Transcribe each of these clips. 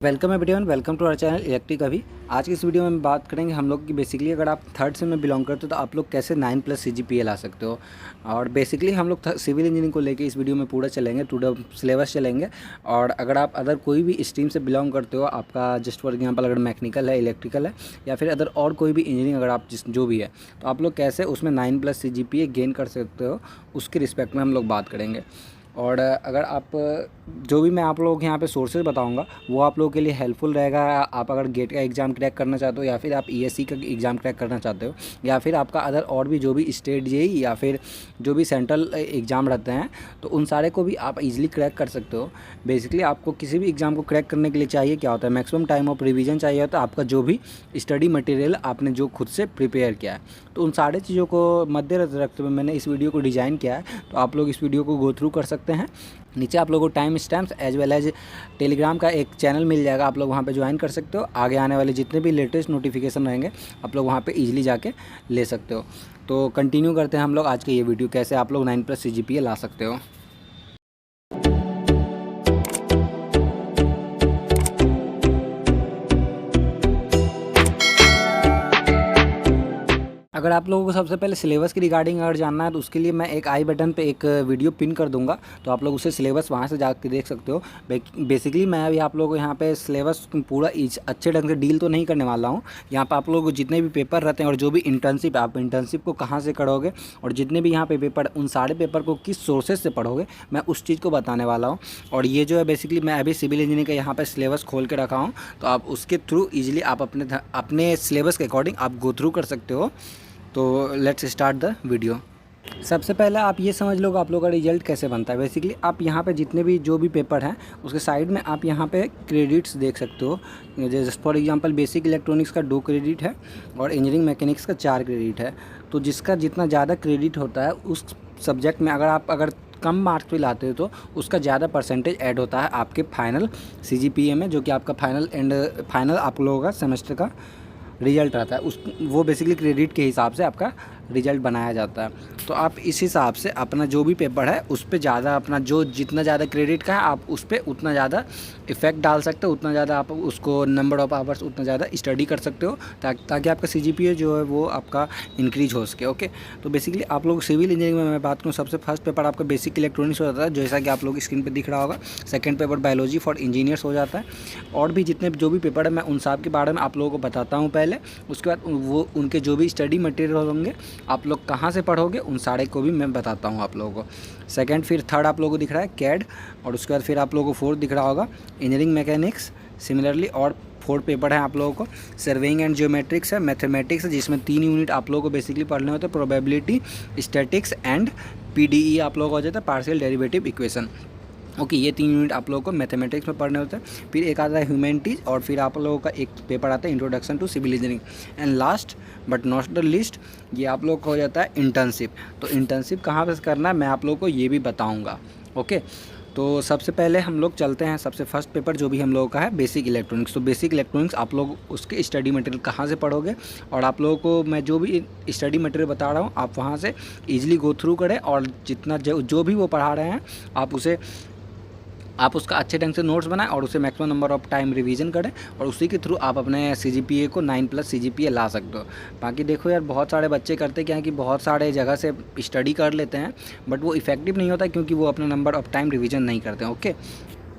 Welcome everyone, welcome to our channel electric अभी। आज की इस वीडियो में हम बात करेंगे हम लोग की बेसिकली अगर आप थर्ड सेम में बिलोंग करते हो तो आप लोग कैसे 9+ CGPA ला सकते हो। और बेसिकली हम लोग सिविल इंजीनियरिंग को लेके इस वीडियो में पूरा चलेंगे, पूरा सिलेबस चलेंगे। और अगर आप अदर कोई भी स्ट्रीम से बिलोंग करते हो, आपका जस्ट फॉर एग्जाम्पल अगर मैकेनिकल है, इलेक्ट्रिकल है या फिर अदर और कोई भी इंजीनियरिंग अगर आप जो भी है, तो आप लोग कैसे उसमें 9+ CGPA गेन कर सकते हो, उसके रिस्पेक्ट में हम लोग बात करेंगे। और अगर आप जो भी मैं आप लोगों को यहाँ पे सोर्सेज बताऊंगा वो आप लोगों के लिए हेल्पफुल रहेगा। आप अगर गेट का एग्ज़ाम क्रैक करना चाहते हो या फिर आप ESC का एग्ज़ाम क्रैक करना चाहते हो या फिर आपका अदर और भी जो भी स्टेट जेईई या फिर जो भी सेंट्रल एग्ज़ाम रहते हैं, तो उन सारे को भी आप इजीली क्रैक कर सकते हो। बेसिकली आपको किसी भी एग्ज़ाम को क्रैक करने के लिए चाहिए क्या होता है, मैक्सिमम टाइम ऑफ रिवीजन चाहिए होता है, आपका जो भी स्टडी मटेरियल आपने जो खुद से प्रिपेयर किया है। तो उन सारे चीज़ों को मद्देनजर रखते हुए मैंने इस वीडियो को डिज़ाइन किया है, तो आप लोग इस वीडियो को गो थ्रू कर सकते हैं। नीचे आप लोगों को time stamps as well as Telegram का एक चैनल मिल जाएगा, आप लोग वहाँ पे ज्वाइन कर सकते हो। आगे आने वाले जितने भी लेटेस्ट नोटिफिकेशन रहेंगे आप लोग वहाँ पे इजीली जाके ले सकते हो। तो कंटिन्यू करते हैं हम लोग आज के ये वीडियो, कैसे आप लोग 9+ CGPA ला सकते हो। अगर आप लोगों को सबसे पहले सिलेबस की रिगार्डिंग अगर जानना है तो उसके लिए मैं एक आई बटन पे एक वीडियो पिन कर दूंगा, तो आप लोग उसे सिलेबस वहाँ से जाकर देख सकते हो। बेसिकली मैं अभी आप लोगों को यहाँ पे सिलेबस पूरा अच्छे ढंग से डील तो नहीं करने वाला हूँ। यहाँ पे आप लोगों को जितने भी पेपर रहते हैं और जो भी इंटर्नशिप, आप इंटर्नशिप को कहाँ से करोगे और जितने भी यहाँ पे पेपर, उन सारे पेपर को किस सोर्सेज से पढ़ोगे, मैं उस चीज़ को बताने वाला हूँ। और ये जो है बेसिकली मैं अभी सिविल इंजीनियरिंग का यहाँ पर सिलेबस खोल के रखा हूँ, तो आप उसके थ्रू ईजिली आप अपने सिलेबस के अकॉर्डिंग आप गो थ्रू कर सकते हो। तो लेट्स स्टार्ट द वीडियो। सबसे पहले आप ये समझ लो आप लोगों का रिजल्ट कैसे बनता है। बेसिकली आप यहाँ पे जितने भी जो भी पेपर हैं उसके साइड में आप यहाँ पे क्रेडिट्स देख सकते हो। जैसे फॉर एग्जांपल बेसिक इलेक्ट्रॉनिक्स का 2 क्रेडिट है और इंजीनियरिंग मैकेनिक्स का 4 क्रेडिट है। तो जिसका जितना ज़्यादा क्रेडिट होता है उस सब्जेक्ट में अगर कम मार्क्स भी लाते हो तो उसका ज़्यादा परसेंटेज ऐड होता है आपके फाइनल CGPA में, जो कि आपका फाइनल आप लोगों का सेमेस्टर का रिजल्ट रहता है। वो बेसिकली क्रेडिट के हिसाब से आपका रिजल्ट बनाया जाता है। तो आप इस हिसाब से अपना जो भी पेपर है उस पर ज़्यादा अपना जो जितना ज़्यादा क्रेडिट का है आप उस पर उतना ज़्यादा इफेक्ट डाल सकते हो, उतना ज़्यादा आप उसको नंबर ऑफ़ आवर्स उतना ज़्यादा स्टडी कर सकते हो ताकि आपका CGPA जो है वो आपका इंक्रीज हो सके। ओके, तो बेसिकली आप लोग सिविल इंजीनियरिंग में मैं बात करूँ, सबसे फर्स्ट पेपर आपका बेसिक इलेक्ट्रॉनिक्स हो जाता है, जैसा कि आप लोग स्क्रीन पर दिख रहा होगा। Second paper biology for engineers हो जाता है। और भी जितने जो भी पेपर है मैं उन सब के बारे में आप लोगों को बताता हूँ पहले। उसके बाद वो उनके जो भी स्टडी मटेरियल होंगे आप लोग कहाँ से पढ़ोगे उन सारे को भी मैं बताता हूँ आप लोगों को। सेकंड, फिर थर्ड आप लोगों को दिख रहा है कैड, और उसके बाद फिर आप लोगों को फोर्थ दिख रहा होगा इंजीनियरिंग मैकेनिक्स सिमिलरली। और फोर्थ पेपर है आप लोगों को सर्वेइंग एंड जियोमेट्रिक्स है, मैथमेटिक्स है, जिसमें 3 यूनिट आप लोगों को बेसिकली पढ़ने होते हैं, प्रोबेबिलिटी, स्टैटिक्स एंड PDE आप लोगों को हो जाता है, पार्शियल डेरिवेटिव इक्वेशन। ओके, ये 3 यूनिट आप लोगों को मैथमेटिक्स में पढ़ने होते हैं। फिर एक आता है ह्यूमैनिटीज़ और फिर आप लोगों का एक पेपर आता है introduction to civil engineering. And last but not the least, ये आप लोग को हो जाता है इंटर्नशिप। तो इंटर्नशिप कहाँ पे करना है मैं आप लोगों को ये भी बताऊँगा। ओके, तो सबसे पहले हम लोग चलते हैं, सबसे फर्स्ट पेपर जो भी हम लोगों का है बेसिक इलेक्ट्रॉनिक्स। तो बेसिक इलेक्ट्रॉनिक्स आप लोग उसके स्टडी मटेरियल कहाँ से पढ़ोगे, और आप लोगों को मैं जो भी स्टडी मटेरियल बता रहा हूँ आप वहाँ से ईजिली गो थ्रू करें, और जितना जो भी वो पढ़ा रहे हैं आप उसका अच्छे ढंग से नोट्स बनाएं और उसे maximum number of time revision करें, और उसी के थ्रू आप अपने CGPA को 9+ CGPA ला सकते हो। बाकी देखो यार, बहुत सारे बच्चे करते क्या है कि बहुत सारे जगह से स्टडी कर लेते हैं बट वो इफेक्टिव नहीं होता क्योंकि वो अपना नंबर ऑफ टाइम रिवीजन नहीं करते हैं। ओके,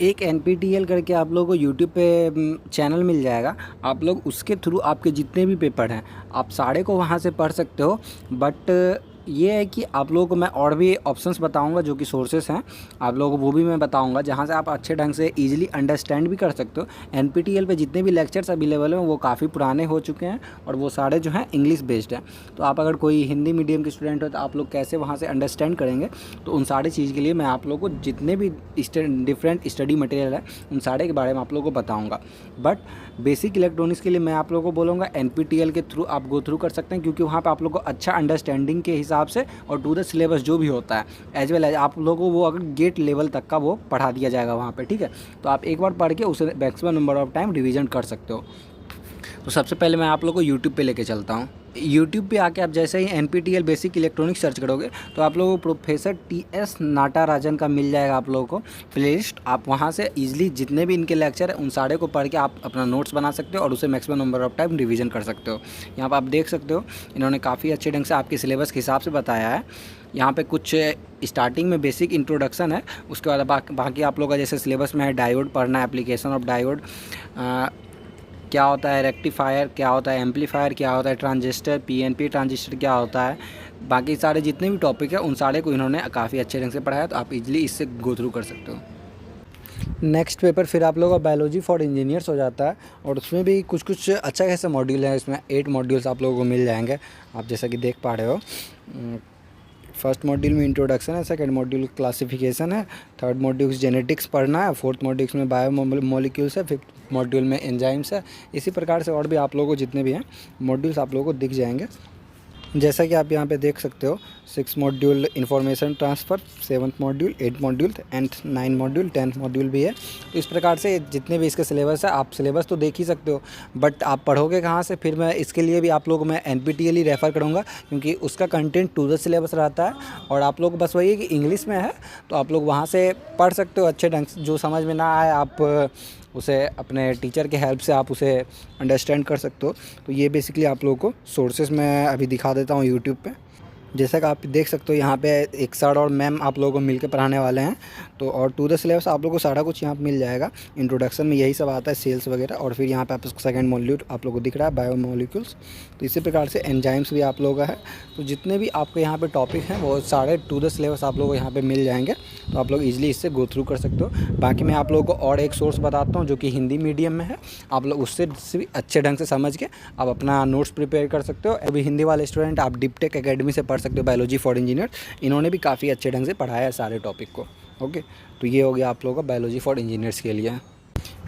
एक NPTEL करके आप लोगों को यूट्यूब पे चैनल मिल जाएगा, आप लोग उसके थ्रू आपके जितने भी पेपर हैं आप सारे को वहाँ से पढ़ सकते हो। बट ये है कि आप लोगों को मैं और भी ऑप्शंस बताऊंगा जो कि सोर्सेस हैं, आप लोगों को वो भी मैं बताऊंगा जहाँ से आप अच्छे ढंग से इजीली अंडरस्टैंड भी कर सकते हो। NPTEL पे जितने भी लेक्चर्स अवेलेबल हैं वो काफ़ी पुराने हो चुके हैं और वो सारे जो हैं इंग्लिश बेस्ड हैं। तो आप अगर कोई हिंदी मीडियम के स्टूडेंट हो तो आप लोग कैसे वहाँ से अंडरस्टैंड करेंगे, तो उन सारी चीज़ के लिए मैं आप लोगों को जितने भी डिफरेंट स्टडी मटेरियल है उन सारे के बारे में आप लोगों को बताऊँगा। बट बेसिक इलेक्ट्रॉनिक्स के लिए मैं आप लोगों को बोलूँगा NPTEL के थ्रू आप गो थ्रू कर सकते हैं, क्योंकि वहाँ पर आप लोग को अच्छा अंडरस्टैंडिंग के हिसाब से और टू द सिलेबस जो भी होता है एज वेल एज आप लोगों को वो अगर गेट लेवल तक का वो पढ़ा दिया जाएगा वहाँ पे। ठीक है, तो आप एक बार पढ़ के उसे maximum number of time revision कर सकते हो। तो सबसे पहले मैं आप लोगों को यूट्यूब पे लेके चलता हूँ। यूट्यूब पे आके आप जैसे ही NPTEL बेसिक इलेक्ट्रॉनिक्स सर्च करोगे तो आप लोगों को प्रोफेसर TS नाटाराजन का मिल जाएगा आप लोगों को प्लेलिस्ट। आप वहाँ से ईजिली जितने भी इनके लेक्चर है उन सारे को पढ़ के आप अपना नोट्स बना सकते हो और उसे maximum number of time revision कर सकते हो। यहाँ पर आप देख सकते हो इन्होंने काफ़ी अच्छे ढंग से आपके सिलेबस के हिसाब से बताया है। यहाँ पे कुछ स्टार्टिंग में बेसिक इंट्रोडक्शन है, उसके बाद बाकी आप लोगों का जैसे सिलेबस में है डायोड पढ़ना है, एप्लीकेशन ऑफ डायोड, क्या होता है रेक्टिफायर, क्या होता है एम्पलीफायर, क्या होता है ट्रांजिस्टर, PNP ट्रांजिस्टर क्या होता है, बाकी सारे जितने भी टॉपिक है उन सारे को इन्होंने काफ़ी अच्छे ढंग से पढ़ाया, तो आप इजीली इससे गो थ्रू कर सकते हो। नेक्स्ट पेपर फिर आप लोगों का बायोलॉजी फॉर इंजीनियर्स हो जाता है और उसमें भी कुछ कुछ अच्छा खासा मॉड्यूल है। इसमें 8 मॉड्यूल्स आप लोगों को मिल जाएंगे, आप जैसा कि देख पा रहे हो। फर्स्ट मॉड्यूल में इंट्रोडक्शन है, सेकंड मॉड्यूल क्लासिफिकेशन है, थर्ड मॉड्यूल जेनेटिक्स पढ़ना है, फोर्थ मॉड्यूल में बायोमोलिक्यूल्स है, फिफ्थ मॉड्यूल में एंजाइम्स है। इसी प्रकार से और भी आप लोगों को जितने भी हैं मॉड्यूल्स आप लोगों को दिख जाएंगे। जैसा कि आप यहाँ पे देख सकते हो 6 module information transfer, 7th module, 8 module and 9 module, 10th module भी है। तो इस प्रकार से जितने भी इसके सिलेबस है, आप सिलेबस तो देख ही सकते हो, बट आप पढ़ोगे कहाँ से, फिर मैं इसके लिए भी आप लोगों को मैं NPTEL ही रेफ़र करूँगा, क्योंकि उसका कंटेंट टू द सिलेबस रहता है। और आप लोग बस वही है कि इंग्लिश में है, तो आप लोग वहाँ से पढ़ सकते हो अच्छे ढंग से। जो समझ में ना आए आप उसे अपने टीचर के हेल्प से आप उसे अंडरस्टैंड कर सकते हो। तो ये बेसिकली आप लोगों को सोर्सेज मैं अभी दिखा देता हूँ यूट्यूब पे। जैसा कि आप देख सकते हो यहाँ पे एक सर और मैम आप लोगों को मिलकर पढ़ाने वाले हैं। तो और टू द सिलेबस आप लोगों को सारा कुछ यहाँ पे मिल जाएगा। इंट्रोडक्शन में यही सब आता है, सेल्स वगैरह, और फिर यहाँ पे आपको सेकंड मॉड्यूल आप लोगों को दिख रहा है बायोमोलिक्यूल्स। तो इसी प्रकार से एंजाइम्स भी आप लोगों का है। तो जितने भी आपके यहाँ पे टॉपिक हैं वो सारे टू द सिलेबस आप लोगों को यहाँ पे मिल जाएंगे। तो आप लोग ईजिली इससे गो थ्रू कर सकते हो। बाकी मैं आप लोगों को और एक सोर्स बताता हूँ जो कि हिंदी मीडियम में है, आप लोग उससे भी अच्छे ढंग से समझ के आप अपना नोट्स प्रिपेयर कर सकते हो। अभी हिंदी वाले स्टूडेंट आप डिपटेक एकेडमी से पढ़ सकते हो, बायोलॉजी फॉर इंजीनियर। इन्होंने भी काफ़ी अच्छे ढंग से पढ़ाया है सारे टॉपिक को। ओके, तो ये हो गया आप लोगों का बायोलॉजी फॉर इंजीनियर्स के लिए।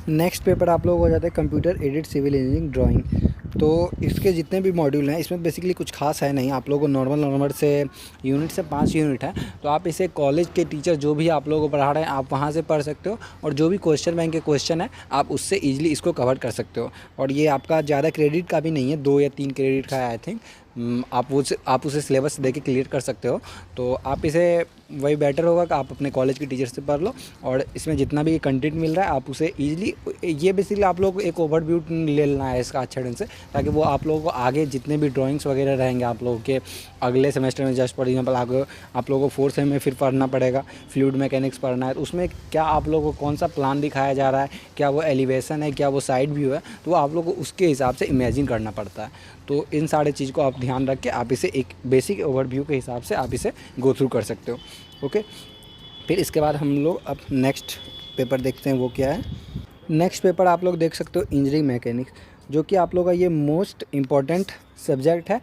नेक्स्ट पेपर आप लोग हो जाता है computer aided civil engineering drawing. तो इसके जितने भी मॉड्यूल हैं इसमें बेसिकली कुछ खास है नहीं, आप लोगों को नॉर्मल से यूनिट से 5 यूनिट है। तो आप इसे कॉलेज के टीचर जो भी आप लोगों को पढ़ा रहे हैं आप वहाँ से पढ़ सकते हो, और जो भी क्वेश्चन बैंक के क्वेश्चन है आप उससे ईजिली इसको कवर कर सकते हो। और ये आपका ज़्यादा क्रेडिट का भी नहीं है, 2 या 3 क्रेडिट का है आई थिंक। आप उसे सिलेबस दे के क्लियर कर सकते हो। तो आप इसे वही बेटर होगा कि आप अपने कॉलेज के टीचर से पढ़ लो, और इसमें जितना भी कंटेंट मिल रहा है आप उसे ईजिली, ये बेसिकली आप लोगों को एक ओवरव्यू ले लेना है इसका अच्छे ढंग से, ताकि वो आप लोगों को आगे जितने भी ड्राइंग्स वगैरह रहेंगे आप लोगों के अगले सेमेस्टर में, जस्ट फॉर एग्जाम्पल आप लोगों को 4th सेम में फिर पढ़ना पड़ेगा, फ्लूइड मैकेनिक्स पढ़ना है। तो उसमें क्या आप लोगों को कौन सा प्लान दिखाया जा रहा है, क्या वो एलिवेशन है, क्या वो साइड व्यू है, तो वो आप लोगों को उसके हिसाब से इमेजिन करना पड़ता है। तो इन सारे चीज़ को आप ध्यान रख के आप इसे एक बेसिक ओवरव्यू के हिसाब से आप इसे गो थ्रू कर सकते हो। ओके, फिर इसके बाद हम लोग अब नेक्स्ट पेपर देखते हैं वो क्या है। नेक्स्ट पेपर आप लोग देख सकते हो इंजीनियरिंग मैकेनिक्स, जो कि आप लोगों का ये मोस्ट इम्पॉर्टेंट सब्जेक्ट है।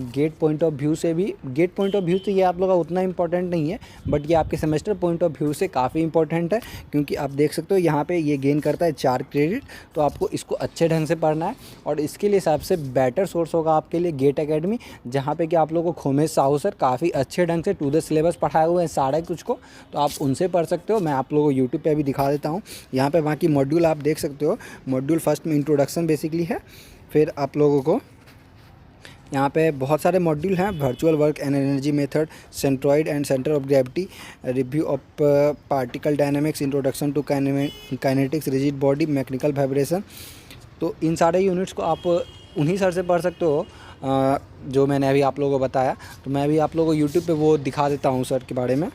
गेट पॉइंट ऑफ व्यू से ये आप लोगों का उतना इम्पॉर्टेंट नहीं है, बट ये आपके सेमेस्टर पॉइंट ऑफ व्यू से काफ़ी इंपॉर्टेंट है, क्योंकि आप देख सकते हो यहाँ पे ये गेन करता है 4 क्रेडिट। तो आपको इसको अच्छे ढंग से पढ़ना है, और इसके लिए सबसे बेटर सोर्स होगा आपके लिए गेट एकेडमी, जहाँ पे कि आप लोगों को खोमेश साहू सर काफ़ी अच्छे ढंग से टू द सिलेबस पढ़ाए हुए हैं सारे कुछ को। तो आप उनसे पढ़ सकते हो। मैं आप लोगों को यूट्यूब पर भी दिखा देता हूँ। यहाँ पर बाकी मॉड्यूल आप देख सकते हो। मॉड्यूल फर्स्ट में इंट्रोडक्शन बेसिकली है, फिर आप लोगों को यहाँ पे बहुत सारे मॉड्यूल हैं, virtual work and energy method, centroid and centre of gravity, review of particle dynamics, introduction to kinetics, rigid body, mechanical vibration. तो इन सारे यूनिट्स को आप उन्हीं सर से पढ़ सकते हो जो मैंने अभी आप लोगों को बताया। तो मैं भी आप लोगों को यूट्यूब पे वो दिखा देता हूँ सर के बारे में,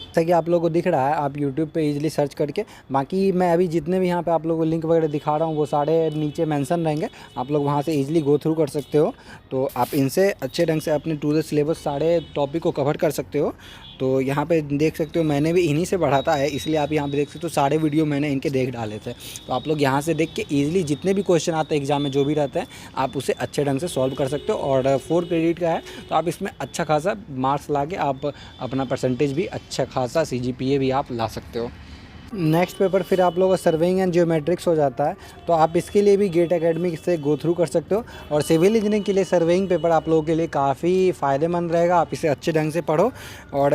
जैसा कि आप लोगों को दिख रहा है। आप यूट्यूब पे इजीली सर्च करके, बाकी मैं अभी जितने भी यहाँ पे आप लोगों को लिंक वगैरह दिखा रहा हूँ वो सारे नीचे मेंशन रहेंगे, आप लोग वहाँ से इजीली गो थ्रू कर सकते हो। तो आप इनसे अच्छे ढंग से अपने टू द सिलेबस सारे टॉपिक को कवर कर सकते हो। तो यहाँ पे देख सकते हो मैंने भी इन्हीं से पढ़ा था है, इसलिए आप यहाँ पे देख सकते हो सारे वीडियो मैंने इनके देख डाले थे। तो आप लोग यहाँ से देख के ईजिली जितने भी क्वेश्चन आते हैं एग्जाम में जो भी रहते हैं आप उसे अच्छे ढंग से सॉल्व कर सकते हो। और 4 क्रेडिट का है, तो आप इसमें अच्छा खासा मार्क्स ला के आप अपना परसेंटेज भी अच्छा खासा CGPA भी आप ला सकते हो। नेक्स्ट पेपर फिर आप लोगों का सर्वेइंग एंड जियोमेट्रिक्स हो जाता है। तो आप इसके लिए भी गेट एकेडमी से गो थ्रू कर सकते हो। और सिविल इंजीनियरिंग के लिए सर्वेइंग पेपर आप लोगों के लिए काफ़ी फ़ायदेमंद रहेगा, आप इसे अच्छे ढंग से पढ़ो। और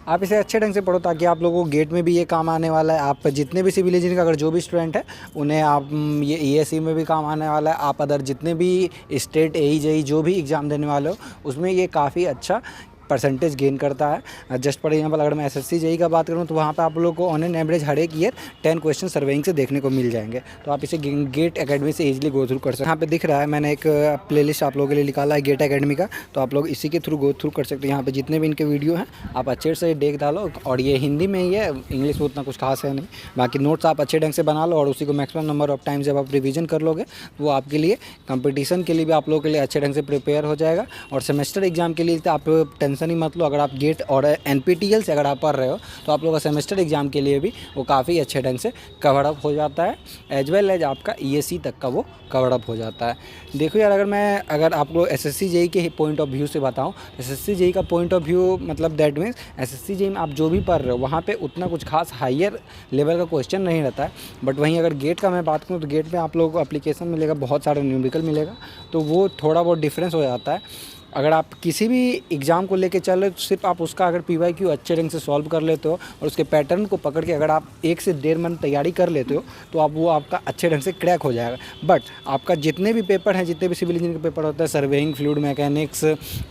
आप इसे अच्छे ढंग से पढ़ो ताकि आप लोगों को गेट में भी ये काम आने वाला है। आप जितने भी सिविल इंजीनियरिंग का अगर जो भी स्टूडेंट है उन्हें आप ये ईएससी में भी काम आने वाला है। आप अदर जितने भी स्टेट एई जेई जो भी एग्ज़ाम देने वाले हो उसमें ये काफ़ी अच्छा परसेंटेज गेन करता है। जस्ट फॉर एग्जाम्पल अगर मैं एसएससी जेई का बात करूँ तो वहाँ पे आप लोगों को ऑन एन एवरेज हर एक ईयर 10 क्वेश्चन सर्वेइंग से देखने को मिल जाएंगे। तो आप इसे गेट एकेडमी से इजीली गो थ्रू कर सकते हैं। यहाँ पे दिख रहा है मैंने एक प्लेलिस्ट आप लोगों के लिए निकाला है गेट एकेडमी का, तो आप लोग इसी के थ्रू गो थ्रू कर सकते हैं। यहाँ पे जितने भी इनके वीडियो हैं आप अच्छे से देख डालो, और ये हिंदी में ही है, इंग्लिश में उतना कुछ खास है नहीं। बाकी नोट्स आप अच्छे ढंग से बना लो और उसी को मैक्सिमम नंबर ऑफ टाइम जब आप रिविजन कर लोगे वो आपके लिए कंपटीशन के लिए भी आप लोगों के लिए अच्छे ढंग से प्रिपेयर हो जाएगा। और सेमेस्टर एग्जाम के लिए तो आप टेंशन ही मत लो। अगर आप गेट और एनपीटीईएल से अगर आप पढ़ रहे हो तो आप लोगों का सेमेस्टर एग्जाम के लिए भी वो काफ़ी अच्छे ढंग से कवर अप हो जाता है, एज वेल एज आपका ईएससी तक का वो कवर अप हो जाता है। देखो यार, अगर आप लोग एसएससी जेई के पॉइंट ऑफ व्यू से बताऊं, एसएससी जेई का पॉइंट ऑफ व्यू मतलब दैट मीन्स एसएससी जेई में आप जो भी पढ़ रहे हो वहाँ पे उतना कुछ खास हायर लेवल का क्वेश्चन नहीं रहता है। बट वहीं अगर गेट का मैं बात करूँ तो गेट में आप लोगों को एप्लीकेशन मिलेगा, बहुत सारा न्यूमेरिकल मिलेगा, तो वो थोड़ा बहुत डिफरेंस हो जाता है। अगर आप किसी भी एग्ज़ाम को लेके चल रहे हो तो सिर्फ आप उसका अगर पीवाईक्यू अच्छे ढंग से सॉल्व कर लेते हो और उसके पैटर्न को पकड़ के अगर आप 1 से 1.5 मंथ तैयारी कर लेते हो तो आप वो आपका अच्छे ढंग से क्रैक हो जाएगा। बट आपका जितने भी पेपर हैं, जितने भी सिविल इंजीनियरिंग के पेपर होते हैं, surveying, fluid mechanics,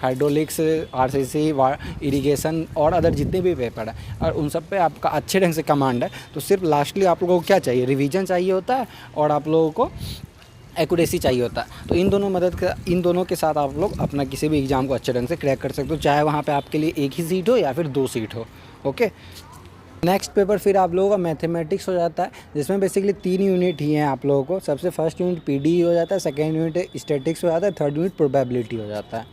hydraulics, RCC, irrigation और अदर जितने भी पेपर हैं, और उन सब पे आपका अच्छे ढंग से कमांड है, तो सिर्फ लास्टली आप लोगों को क्या चाहिए, रिवीजन चाहिए होता है और आप लोगों को एक्यूरेसी चाहिए होता है। तो इन दोनों के साथ आप लोग अपना किसी भी एग्ज़ाम को अच्छे ढंग से क्रैक कर सकते हो, चाहे वहाँ पे आपके लिए 1 ही सीट हो या फिर 2 सीट हो। ओके, नेक्स्ट पेपर फिर आप लोगों का मैथमेटिक्स हो जाता है, जिसमें बेसिकली 3 यूनिट ही हैं आप लोगों को। सबसे फर्स्ट यूनिट पीडी हो जाता है, सेकेंड यूनिट स्टैटिक्स हो जाता है, थर्ड यूनिट प्रोबेबिलिटी हो जाता है।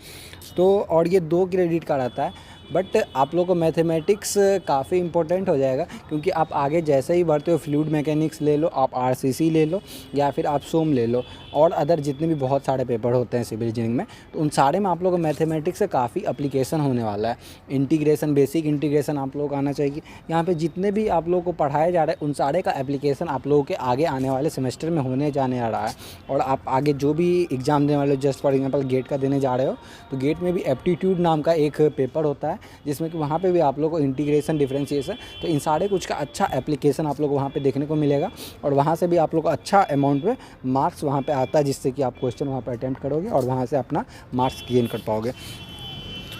तो और ये 2 क्रेडिट का रहता है। बट आप लोगों को मैथमेटिक्स काफ़ी इंपॉर्टेंट हो जाएगा, क्योंकि आप आगे जैसे ही बढ़ते हो, फ्लूइड मैकेनिक्स ले लो, आप आरसीसी ले लो या फिर आप सोम ले लो, और अदर जितने भी बहुत सारे पेपर होते हैं सिविल इंजीनियरिंग में, तो उन सारे में आप लोगों को मैथमेटिक्स से काफ़ी एप्लीकेशन होने वाला है। इंटीग्रेशन, बेसिक इंटीग्रेशन आप लोगों को आना चाहिए। यहाँ पे जितने भी आप लोगों को पढ़ाए जा रहे हैं उन सारे का एप्लीकेशन आप लोगों के आगे आने वाले सेमेस्टर में होने जाने आ रहा है। और आप आगे जो भी एग्ज़ाम देने वाले हो, जस्ट फॉर एग्जाम्पल गेट का देने जा रहे हो, तो गेट में भी एप्टीट्यूड नाम का एक पेपर होता है, जिसमें कि वहाँ पे भी आप लोग को इंटीग्रेशन, डिफरेंशिएशन, तो इन सारे कुछ का अच्छा एप्लीकेशन आप लोग को वहाँ पे देखने को मिलेगा। और वहाँ से भी आप लोग को अच्छा अमाउंट में मार्क्स वहाँ पे आता है, जिससे कि आप क्वेश्चन वहाँ पे अटेम्प्ट करोगे और वहाँ से अपना मार्क्स गेन कर पाओगे।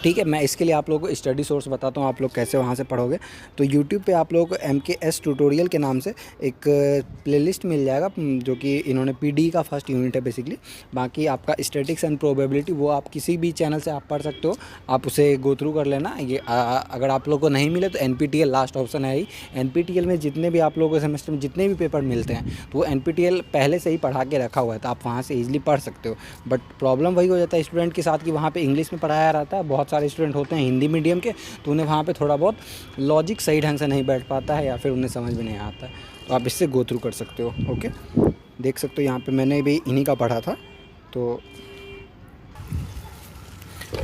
ठीक है, मैं इसके लिए आप लोगों को स्टडी सोर्स बताता हूँ आप लोग कैसे वहाँ से पढ़ोगे। तो यूट्यूब पे आप लोगों को MKS ट्यूटोरियल के नाम से एक प्लेलिस्ट मिल जाएगा, जो कि इन्होंने पीडी का फर्स्ट यूनिट है बेसिकली। बाकी आपका स्टैटिक्स एंड प्रोबेबिलिटी वो आप किसी भी चैनल से आप पढ़ सकते हो, आप उसे गो थ्रू कर लेना। ये अगर आप लोग को नहीं मिले तो NPTEL लास्ट ऑप्शन है ही। NPTEL में जितने भी आप लोगों को सेमेस्टर में जितने भी पेपर मिलते हैं तो वो NPTEL पहले से ही पढ़ा के रखा हुआ है, तो आप वहाँ से ईजिली पढ़ सकते हो। बट प्रॉब्लम वही हो जाता है स्टूडेंट के साथ कि वहाँ पर इंग्लिश में पढ़ाया रहता है, बहुत सारे स्टूडेंट होते हैं हिंदी मीडियम के, तो उन्हें वहाँ पे थोड़ा बहुत लॉजिक सही ढंग से नहीं बैठ पाता है या फिर उन्हें समझ में नहीं आता है। तो आप इससे गो थ्रू कर सकते हो। ओके, देख सकते हो यहाँ पे मैंने भी इन्हीं का पढ़ा था। तो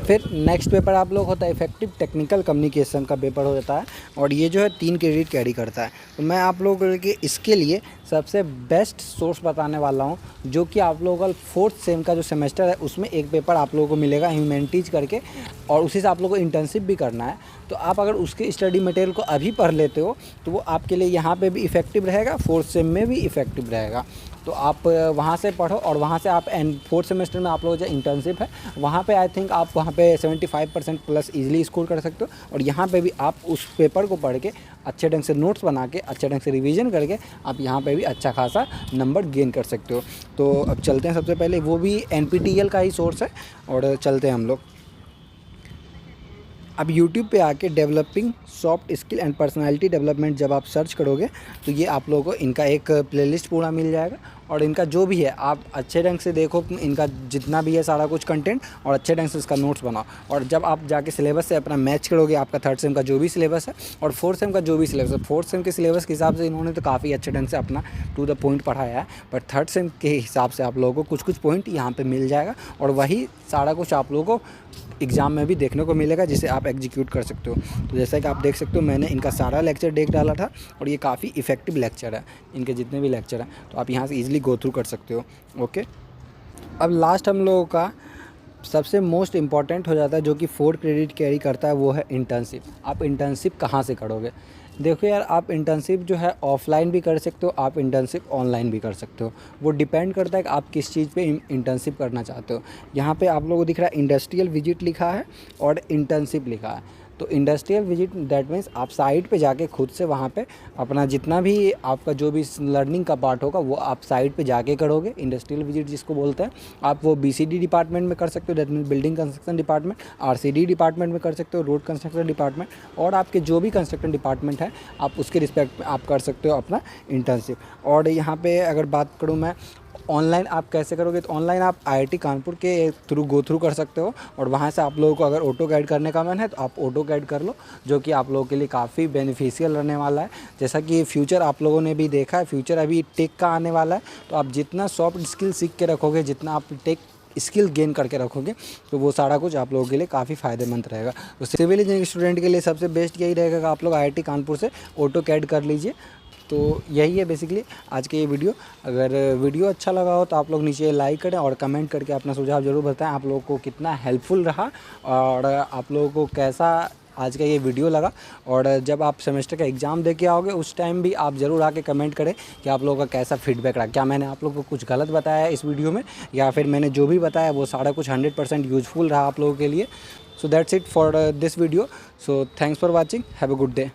फिर नेक्स्ट पेपर आप लोग होता है इफेक्टिव टेक्निकल कम्युनिकेशन का पेपर हो जाता है, और ये जो है 3 क्रेडिट कैरी करता है। तो मैं आप लोगों के इसके लिए सबसे बेस्ट सोर्स बताने वाला हूँ, जो कि आप लोगों का 4th सेम का जो सेमेस्टर है उसमें एक पेपर आप लोगों को मिलेगा ह्यूमैनिटीज़ करके, और उसी से आप लोगों को इंटर्नशिप भी करना है। तो आप अगर उसके स्टडी मटेरियल को अभी पढ़ लेते हो तो वो आपके लिए यहाँ पे भी इफ़ेक्टिव रहेगा, 4th सेम में भी इफ़ेक्टिव रहेगा। तो आप वहाँ से पढ़ो, और वहाँ से आप 4th सेमेस्टर में आप लोगों जो इंटर्नशिप है वहाँ पे आई थिंक आप वहाँ पे 75% प्लस ईजिली स्कोर कर सकते हो। और यहाँ पे भी आप उस पेपर को पढ़ के अच्छे ढंग से नोट्स बना के अच्छे ढंग से रिवीजन करके आप यहाँ पे भी अच्छा खासा नंबर गेन कर सकते हो। तो अब चलते हैं, सबसे पहले वो भी NPTEL का ही सोर्स है, और चलते हैं हम लोग। अब YouTube पे आके developing soft skill and personality development जब आप सर्च करोगे तो ये आप लोगों को इनका एक प्लेलिस्ट पूरा मिल जाएगा, और इनका जो भी है आप अच्छे ढंग से देखो, इनका जितना भी है सारा कुछ कंटेंट, और अच्छे ढंग से इसका नोट्स बनाओ। और जब आप जाके सिलेबस से अपना मैच करोगे, आपका 3rd सेम का जो भी सिलेबस है और 4th सेम का जो भी सिलेबस है, 4th सेम के सिलेबस के हिसाब से इन्होंने तो काफ़ी अच्छे ढंग से अपना टू द पॉइंट पढ़ाया है, बट 3rd सेम के हिसाब से आप लोगों को कुछ पॉइंट यहाँ पर मिल जाएगा, और वही सारा कुछ आप लोगों को एग्ज़ाम में भी देखने को मिलेगा, जिसे आप एग्जीक्यूट कर सकते हो। तो जैसा कि आप देख सकते हो मैंने इनका सारा लेक्चर देख डाला था, और ये काफ़ी इफ़ेक्टिव लेक्चर है, इनके जितने भी लेक्चर हैं, तो आप यहाँ से ईजिली गो थ्रू कर सकते हो। ओके, अब लास्ट हम लोगों का सबसे मोस्ट इम्पॉर्टेंट हो जाता है जो कि 4 क्रेडिट कैरी करता है, वो है इंटर्नशिप। आप इंटर्नशिप कहाँ से करोगे? देखो यार, आप इंटर्नशिप जो है ऑफलाइन भी कर सकते हो, आप इंटर्नशिप ऑनलाइन भी कर सकते हो। वो डिपेंड करता है कि आप किस चीज़ पे इंटर्नशिप करना चाहते हो। यहाँ पे आप लोगों को दिख रहा है इंडस्ट्रियल विजिट लिखा है और इंटर्नशिप लिखा है। तो इंडस्ट्रियल विजिट दैट मीन्स आप साइट पे जाके खुद से वहाँ पे अपना जितना भी आपका जो भी लर्निंग का पार्ट होगा वो आप साइट पे जाके करोगे। इंडस्ट्रियल विजिट जिसको बोलते हैं, आप वो BCD डिपार्टमेंट में कर सकते हो, that means building construction department, RCD department में कर सकते हो, रोड कंस्ट्रक्शन डिपार्टमेंट, और आपके जो भी कंस्ट्रक्शन डिपार्टमेंट है आप उसके रिस्पेक्ट में आप कर सकते हो अपना इंटर्नशिप। और यहाँ पे अगर बात करूँ मैं ऑनलाइन आप कैसे करोगे, तो ऑनलाइन आप IIT कानपुर के थ्रू गो थ्रू कर सकते हो, और वहाँ से आप लोगों को अगर ऑटो गाइड करने का मन है तो आप ऑटो गाइड कर लो, जो कि आप लोगों के लिए काफ़ी बेनिफिशियल रहने वाला है। जैसा कि फ्यूचर आप लोगों ने भी देखा है, फ्यूचर अभी टेक का आने वाला है, तो आप जितना सॉफ्ट स्किल सीख के रखोगे, जितना आप टेक स्किल गेन करके रखोगे, तो वो सारा कुछ आप लोगों के लिए काफ़ी फ़ायदेमंद रहेगा। तो सिविल इंजीनियरिंग स्टूडेंट के लिए सबसे बेस्ट यही रहेगा कि आप लोग IIT कानपुर से ऑटो कैड कर लीजिए। तो यही है बेसिकली आज के ये वीडियो। अगर वीडियो अच्छा लगा हो तो आप लोग नीचे लाइक करें और कमेंट करके अपना सुझाव ज़रूर बताएं आप लोगों को कितना हेल्पफुल रहा और आप लोगों को कैसा आज का ये वीडियो लगा। और जब आप सेमेस्टर का एग्ज़ाम दे के आओगे उस टाइम भी आप ज़रूर आके कमेंट करें कि आप लोगों का कैसा फीडबैक रहा, क्या मैंने आप लोगों को कुछ गलत बताया इस वीडियो में, या फिर मैंने जो भी बताया वो सारा कुछ 100% यूजफुल रहा आप लोगों के लिए। So that's it for this video. So thanks for watching, have a good day.